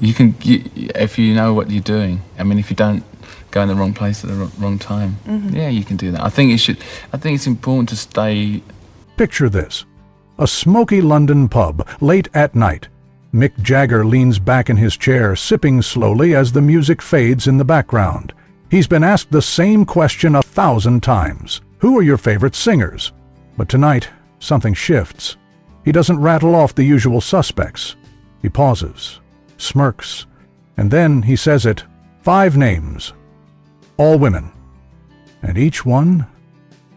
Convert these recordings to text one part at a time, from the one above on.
if you know what you're doing. I mean, if you don't go in the wrong place at the wrong time, yeah, you can do that. I think it's important to stay. Picture this. A smoky London pub, late at night. Mick Jagger leans back in his chair, sipping slowly as the music fades in the background. He's been asked the same question 1,000 times. Who are your favorite singers? But tonight, something shifts. He doesn't rattle off the usual suspects. He pauses, smirks, and then he says it. 5 names. All women. And each one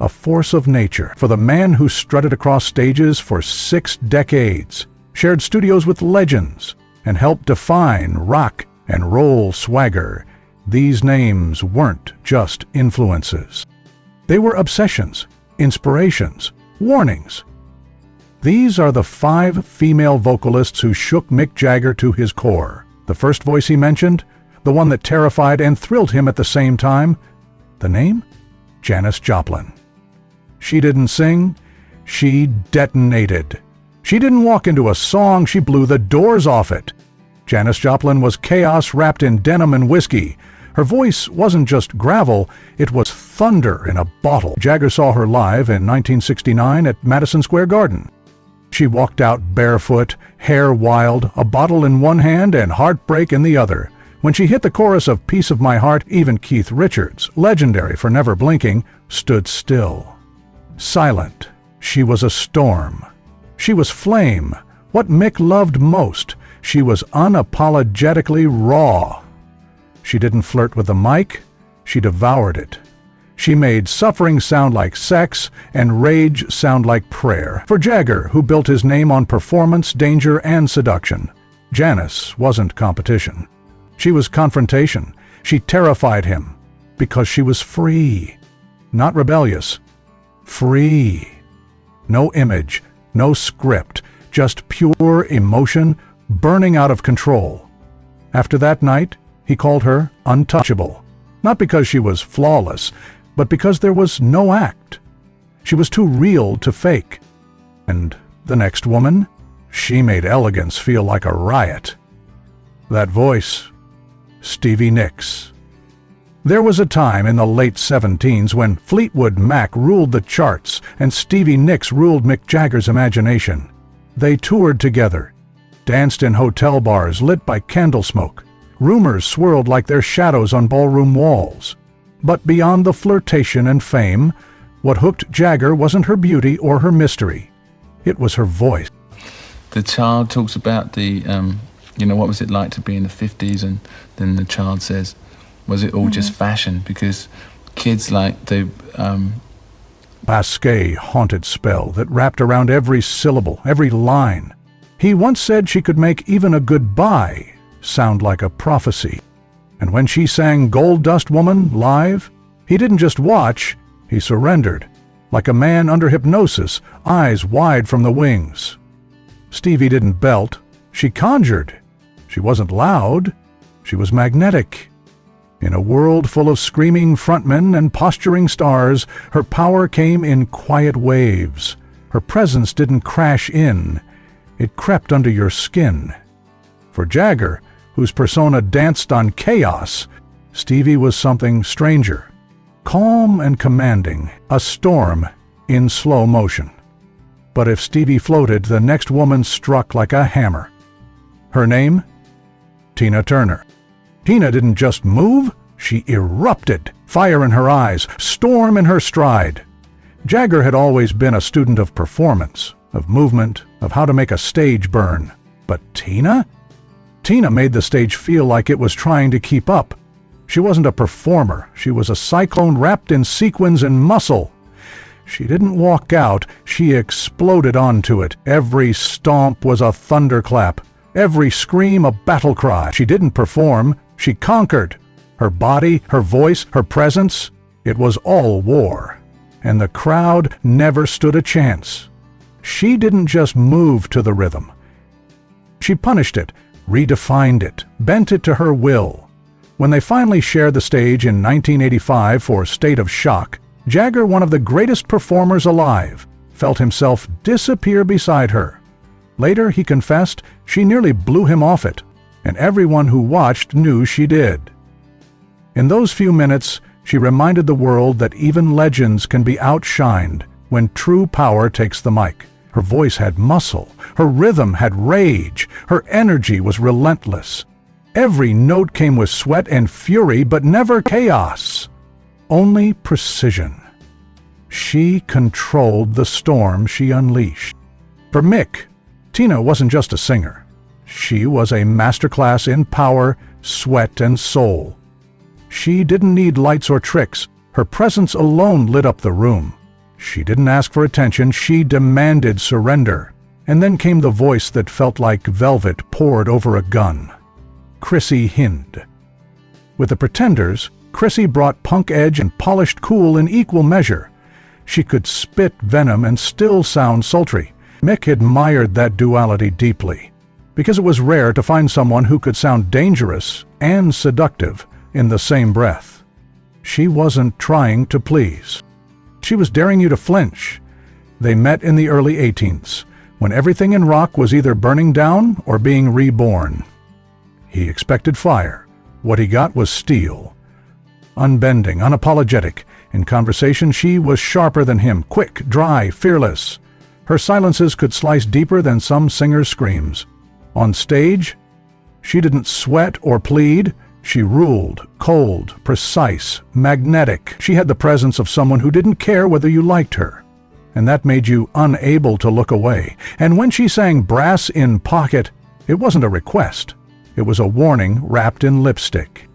a force of nature. For the man who strutted across stages for 6 decades, shared studios with legends, and helped define rock and roll swagger, these names weren't just influences. They were obsessions, inspirations, warnings. These are the 5 female vocalists who shook Mick Jagger to his core. The first voice he mentioned, the one that terrified and thrilled him at the same time, the name? Janis Joplin. She didn't sing, she detonated. She didn't walk into a song, she blew the doors off it. Janis Joplin was chaos wrapped in denim and whiskey. Her voice wasn't just gravel, it was thunder in a bottle. Jagger saw her live in 1969 at Madison Square Garden. She walked out barefoot, hair wild, a bottle in one hand and heartbreak in the other. When she hit the chorus of Piece of My Heart, even Keith Richards, legendary for never blinking, stood still. Silent. She was a storm. She was flame. What Mick loved most. She was unapologetically raw. She didn't flirt with the mic. She devoured it. She made suffering sound like sex and rage sound like prayer. For Jagger, who built his name on performance, danger, and seduction, Janis wasn't competition. She was confrontation. She terrified him because she was free, not rebellious. Free. No image, no script, just pure emotion burning out of control. After that night, he called her untouchable. Not because she was flawless, but because there was no act. She was too real to fake. And the next woman, she made elegance feel like a riot. That voice, Stevie Nicks. There was a time in the late 70s when Fleetwood Mac ruled the charts and Stevie Nicks ruled Mick Jagger's imagination. They toured together, danced in hotel bars lit by candle smoke. Rumors swirled like their shadows on ballroom walls. But beyond the flirtation and fame, what hooked Jagger wasn't her beauty or her mystery. It was her voice. The child talks about the, what was it like to be in the 50s, and then the child says, was it all just fashion? Because kids like the Basquiat haunted spell that wrapped around every syllable, every line. He once said she could make even a goodbye sound like a prophecy. And when she sang Gold Dust Woman live, he didn't just watch, he surrendered, like a man under hypnosis, eyes wide from the wings. Stevie didn't belt, she conjured. She wasn't loud, she was magnetic. In a world full of screaming frontmen and posturing stars, her power came in quiet waves. Her presence didn't crash in, it crept under your skin. For Jagger, whose persona danced on chaos, Stevie was something stranger. Calm and commanding, a storm in slow motion. But if Stevie floated, the next woman struck like a hammer. Her name? Tina Turner. Tina didn't just move, she erupted, fire in her eyes, storm in her stride. Jagger had always been a student of performance, of movement, of how to make a stage burn. But Tina? Tina made the stage feel like it was trying to keep up. She wasn't a performer, she was a cyclone wrapped in sequins and muscle. She didn't walk out, she exploded onto it. Every stomp was a thunderclap, every scream a battle cry. She didn't perform, she conquered. Her body, her voice, her presence, it was all war. And the crowd never stood a chance. She didn't just move to the rhythm. She punished it, redefined it, bent it to her will. When they finally shared the stage in 1985 for State of Shock, Jagger, one of the greatest performers alive, felt himself disappear beside her. Later, he confessed, she nearly blew him off it. and everyone who watched knew she did. In those few minutes, she reminded the world that even legends can be outshined when true power takes the mic. Her voice had muscle, her rhythm had rage, her energy was relentless. Every note came with sweat and fury, but never chaos. Only precision. She controlled the storm she unleashed. For Mick, Tina wasn't just a singer. She was a masterclass in power, sweat, and soul. She didn't need lights or tricks. Her presence alone lit up the room. She didn't ask for attention, she demanded surrender. And then came the voice that felt like velvet poured over a gun. Chrissie Hynde. With the Pretenders, Chrissie brought punk edge and polished cool in equal measure. She could spit venom and still sound sultry. Mick admired that duality deeply, because it was rare to find someone who could sound dangerous and seductive in the same breath. She wasn't trying to please. She was daring you to flinch. They met in the early 1800s, when everything in rock was either burning down or being reborn. He expected fire. What he got was steel. Unbending, unapologetic. In conversation, she was sharper than him, quick, dry, fearless. Her silences could slice deeper than some singers' screams. On stage, she didn't sweat or plead. She ruled, cold, precise, magnetic. She had the presence of someone who didn't care whether you liked her, and that made you unable to look away. And when she sang Brass in Pocket, it wasn't a request. It was a warning wrapped in lipstick.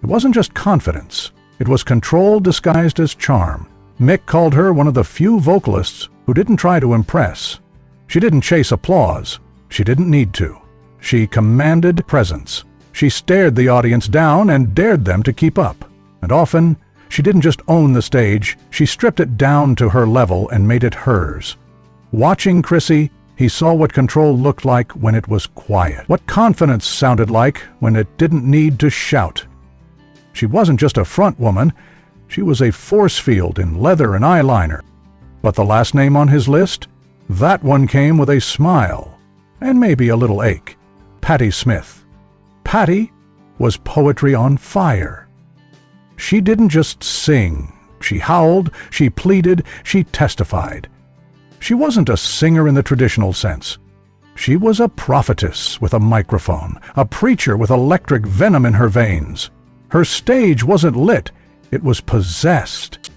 It wasn't just confidence. It was control disguised as charm. Mick called her one of the few vocalists who didn't try to impress. She didn't chase applause. She didn't need to. She commanded presence. She stared the audience down and dared them to keep up. And often, she didn't just own the stage, she stripped it down to her level and made it hers. Watching Chrissie, he saw what control looked like when it was quiet, what confidence sounded like when it didn't need to shout. She wasn't just a front woman, she was a force field in leather and eyeliner. But the last name on his list? That one came with a smile, and maybe a little ache. Patti Smith. Patti was poetry on fire. She didn't just sing. She howled, she pleaded, she testified. She wasn't a singer in the traditional sense. She was a prophetess with a microphone, a preacher with electric venom in her veins. Her stage wasn't lit, it was possessed.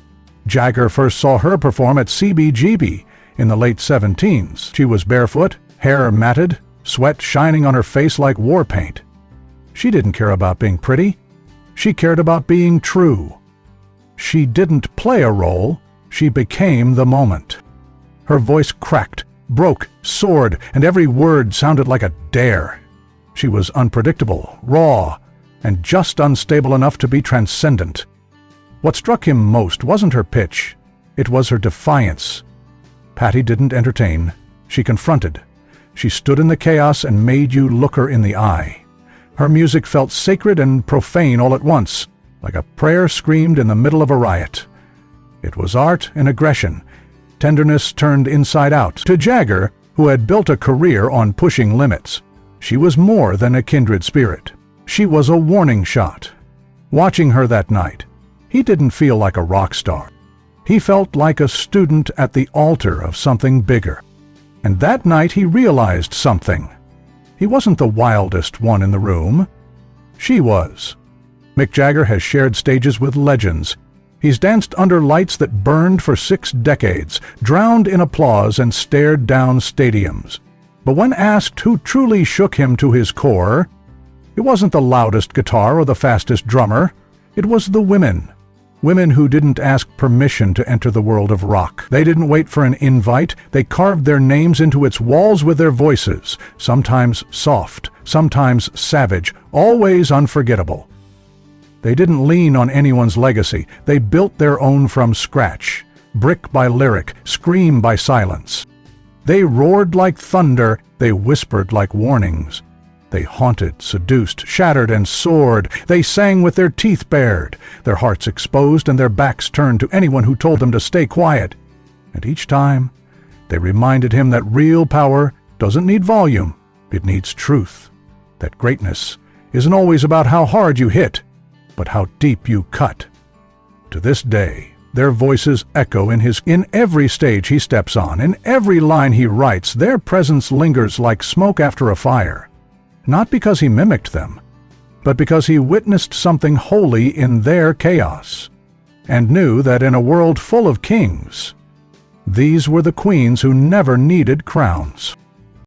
Jagger first saw her perform at CBGB in the late 17s. She was barefoot, hair matted, sweat shining on her face like war paint. She didn't care about being pretty. She cared about being true. She didn't play a role, she became the moment. Her voice cracked, broke, soared, and every word sounded like a dare. She was unpredictable, raw, and just unstable enough to be transcendent. What struck him most wasn't her pitch, it was her defiance. Patti didn't entertain, she confronted. She stood in the chaos and made you look her in the eye. Her music felt sacred and profane all at once, like a prayer screamed in the middle of a riot. It was art and aggression, tenderness turned inside out. To Jagger, who had built a career on pushing limits, she was more than a kindred spirit. She was a warning shot. Watching her that night, he didn't feel like a rock star. He felt like a student at the altar of something bigger. And that night he realized something. He wasn't the wildest one in the room. She was. Mick Jagger has shared stages with legends. He's danced under lights that burned for 6 decades, drowned in applause and stared down stadiums. But when asked who truly shook him to his core, it wasn't the loudest guitar or the fastest drummer. It was the women. Women who didn't ask permission to enter the world of rock. They didn't wait for an invite. They carved their names into its walls with their voices, sometimes soft, sometimes savage, always unforgettable. They didn't lean on anyone's legacy. They built their own from scratch, brick by lyric, scream by silence. They roared like thunder. They whispered like warnings. They haunted, seduced, shattered, and soared. They sang with their teeth bared, their hearts exposed and their backs turned to anyone who told them to stay quiet. And each time, they reminded him that real power doesn't need volume, it needs truth. that greatness isn't always about how hard you hit, but how deep you cut. To this day, their voices echo in every stage he steps on, in every line he writes. Their presence lingers like smoke after a fire, not because he mimicked them, but because he witnessed something holy in their chaos, and knew that in a world full of kings, these were the queens who never needed crowns.